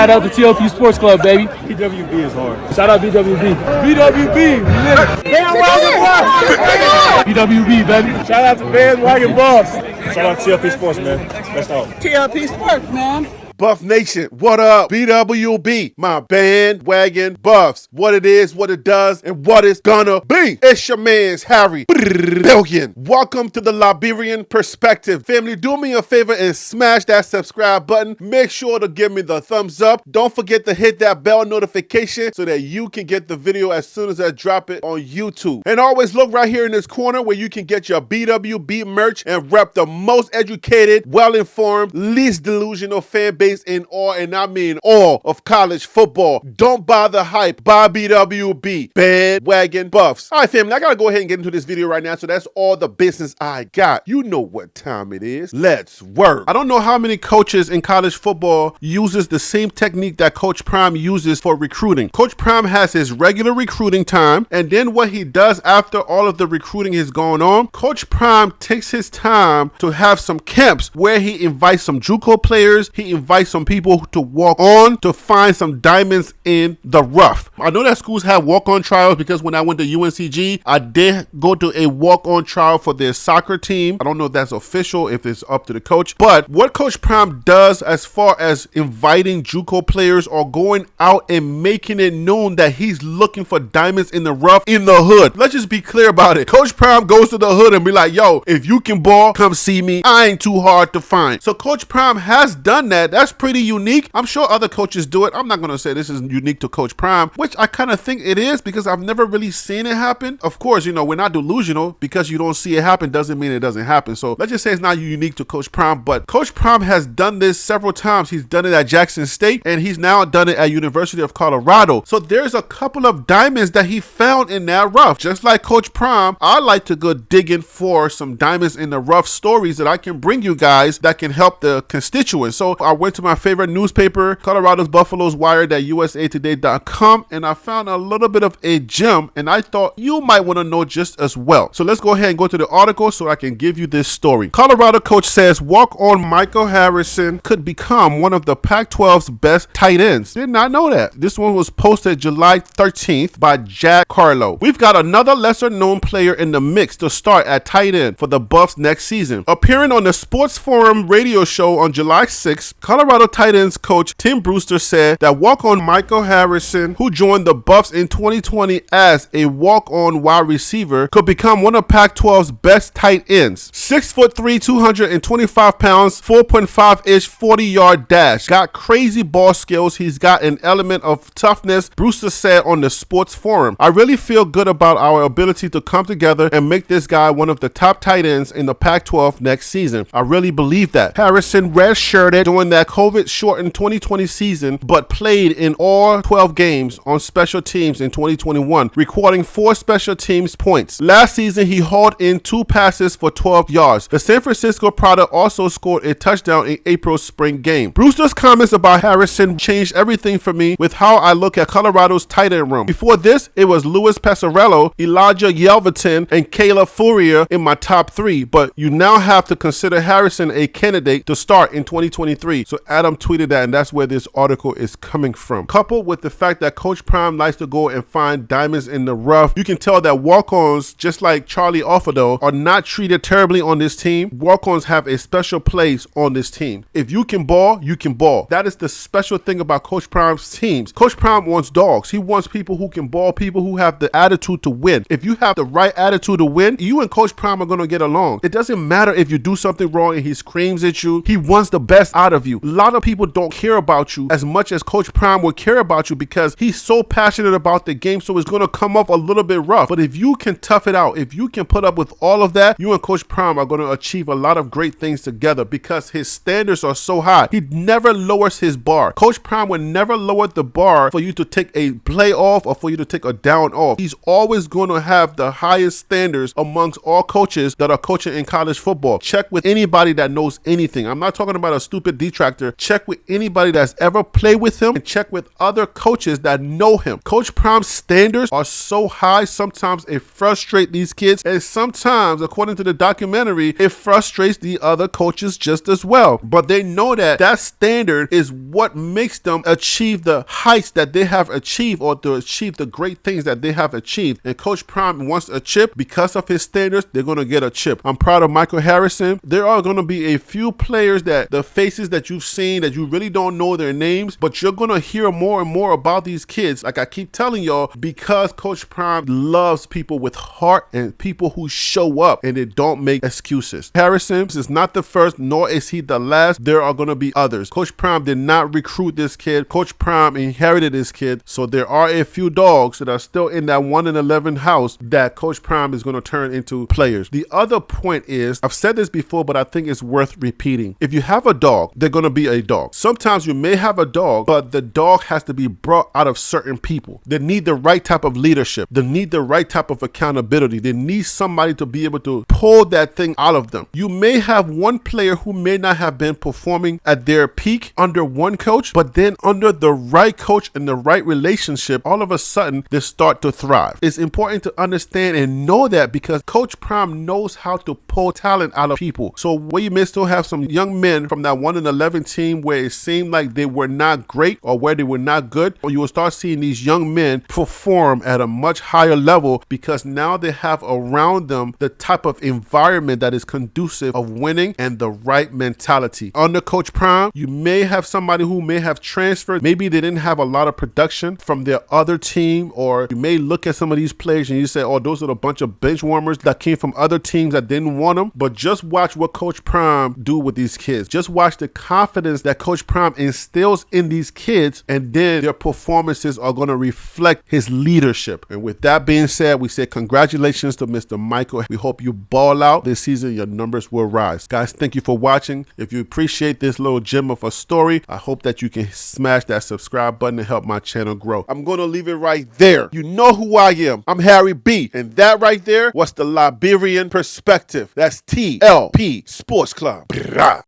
Shout out to TLP Sports Club, baby. BWB is hard. Shout out BWB. BWB, bandwagon buffs. BWB, baby. Shout out to bandwagon buffs. Shout out to TLP Sports, man. Let's go. TLP Sports, man. Buff Nation, what up? BWB, my bandwagon buffs. What it is, what it does, and what it's gonna be. It's your man's Harry Billion. Welcome to the Liberian Perspective. Family, do me a favor and smash that subscribe button. Make sure to give me the thumbs up. Don't forget to hit that bell notification so that you can get the video as soon as I drop it on YouTube. And always look right here in this corner where you can get your BWB merch and rep the most educated, well-informed, least delusional fan base in all, and I mean all, of college football. Don't buy the hype. Buy BWB. Bandwagon buffs. All right, family, I gotta go ahead and get into this video right now, so that's all the business I got. You know what time it is. Let's work. I don't know how many coaches in college football uses the same technique that Coach Prime uses for recruiting. Coach Prime has his regular recruiting time, and then what he does after all of the recruiting is going on, Coach Prime takes his time to have some camps where he invites some JUCO players, he invites some people to walk on to find some diamonds in the rough. I know that schools have walk-on trials because when I went to UNCG, I did go to a walk-on trial for their soccer team. I don't know if that's official, if it's up to the coach, but what Coach Prime does as far as inviting JUCO players or going out and making it known that he's looking for diamonds in the rough in the hood. Let's just be clear about it. Coach Prime goes to the hood and be like, yo, if you can ball, come see me. I ain't too hard to find. So Coach Prime has done that. That's pretty unique. I'm sure other coaches do it. I'm not going to say this is unique to Coach Prime, which I kind of think it is because I've never really seen it happen. Of course, you know, we're not delusional. Because you don't see it happen doesn't mean it doesn't happen. So let's just say it's not unique to Coach Prime, but Coach Prime has done this several times. He's done it at Jackson State and he's now done it at University of Colorado. So there's a couple of diamonds that he found in that rough. Just like Coach Prime, I like to go digging for some diamonds in the rough stories that I can bring you guys that can help the constituents. So I went to my favorite newspaper, Colorado's Buffalo's Wired at usatoday.com, and I found a little bit of a gem and I thought you might want to know just as well. So let's go ahead and go to the article so I can give you this story. Colorado coach says walk-on Michael Harrison could become one of the Pac-12's best tight ends. Did not know that. This one was posted July 13th by Jack Carlo. We've got another lesser known player in the mix to start at tight end for the Buffs next season. Appearing on the Sports Forum radio show on July 6th, Colorado tight ends coach Tim Brewster said that walk-on Michael Harrison, who joined the Buffs in 2020 as a walk-on wide receiver, could become one of Pac-12's best tight ends. 6'3", 225 pounds, 4.5-inch 40-yard dash. Got crazy ball skills. He's got an element of toughness, Brewster said on the Sports Forum. I really feel good about our ability to come together and make this guy one of the top tight ends in the Pac-12 next season. I really believe that. Harrison redshirted during that COVID-shortened 2020 season, but played in all 12 games on special teams in 2021, recording 4 special teams points. Last season, he hauled in 2 passes for 12 yards. The San Francisco product also scored a touchdown in April's spring game. Brewster's comments about Harrison changed everything for me with how I look at Colorado's tight end room. Before this, it was Louis Passarello, Elijah Yelverton, and Caleb Fourier in my top 3, but you now have to consider Harrison a candidate to start in 2023. So Adam tweeted that, and that's where this article is coming from. Coupled with the fact that Coach Prime likes to go and find diamonds in the rough, you can tell that walk-ons, just like Charlie Offado, are not treated terribly on this team. Walk-ons have a special place on this team. If you can ball, you can ball. That is the special thing about Coach Prime's teams. Coach Prime wants dogs. He wants people who can ball, people who have the attitude to win. If you have the right attitude to win, you and Coach Prime are going to get along. It doesn't matter if you do something wrong and he screams at you. He wants the best out of you. A lot of people don't care about you as much as Coach Prime would care about you because he's so passionate about the game, so it's going to come up a little bit rough. But if you can tough it out, if you can put up with all of that, you and Coach Prime are going to achieve a lot of great things together because his standards are so high. He never lowers his bar. Coach Prime would never lower the bar for you to take a play off or for you to take a down off. He's always going to have the highest standards amongst all coaches that are coaching in college football. Check with anybody that knows anything. I'm not talking about a stupid D-track factor, check with anybody that's ever played with him and check with other coaches that know him. Coach Prime's standards are so high, sometimes it frustrates these kids, and sometimes, according to the documentary, it frustrates the other coaches just as well. But they know that that standard is what makes them achieve the heights that they have achieved, or to achieve the great things that they have achieved. And Coach Prime wants a chip. Because of his standards, they're going to get a chip. I'm proud of Michael Harrison. There are going to be a few players that the faces that you've seen that you really don't know their names, but you're going to hear more and more about these kids. Like I keep telling y'all, because Coach Prime loves people with heart and people who show up and they don't make excuses. Harrison is not the first, nor is he the last. There are going to be others. Coach Prime did not recruit this kid. Coach Prime inherited this kid. So there are a few dogs that are still in that 1 in 11 house that Coach Prime is going to turn into players. The other point is, I've said this before, but I think it's worth repeating. If you have a dog, they're going to be a dog. Sometimes you may have a dog, but the dog has to be brought out of certain people. They need the right type of leadership. They need the right type of accountability. They need somebody to be able to pull that thing out of them. You may have one player who may not have been performing at their peak under one coach, but then under the right coach and the right relationship, all of a sudden they start to thrive. It's important to understand and know that, because Coach Prime knows how to pull talent out of people. So where you may still have some young men from that 1 in 11 team where it seemed like they were not great or where they were not good, or you will start seeing these young men perform at a much higher level because now they have around them the type of environment that is conducive of winning and the right mentality. Under Coach Prime, you may have somebody who may have transferred. Maybe they didn't have a lot of production from their other team, or you may look at some of these players and you say, oh, those are a bunch of bench warmers that came from other teams that didn't want them. But just watch what Coach Prime do with these kids. Just watch the confidence that Coach Prime instills in these kids, and then their performances are going to reflect his leadership. And with that being said, we say congratulations to Mr. Michael. We hope you ball out this season. Your numbers will rise. Guys, thank you for watching. If you appreciate this little gem of a story, I hope that you can smash that subscribe button and help my channel grow. I'm going to leave it right there. You know who I am. I'm Harry B. And that right there was the Liberian Perspective. That's TLP Sports Club. Brah.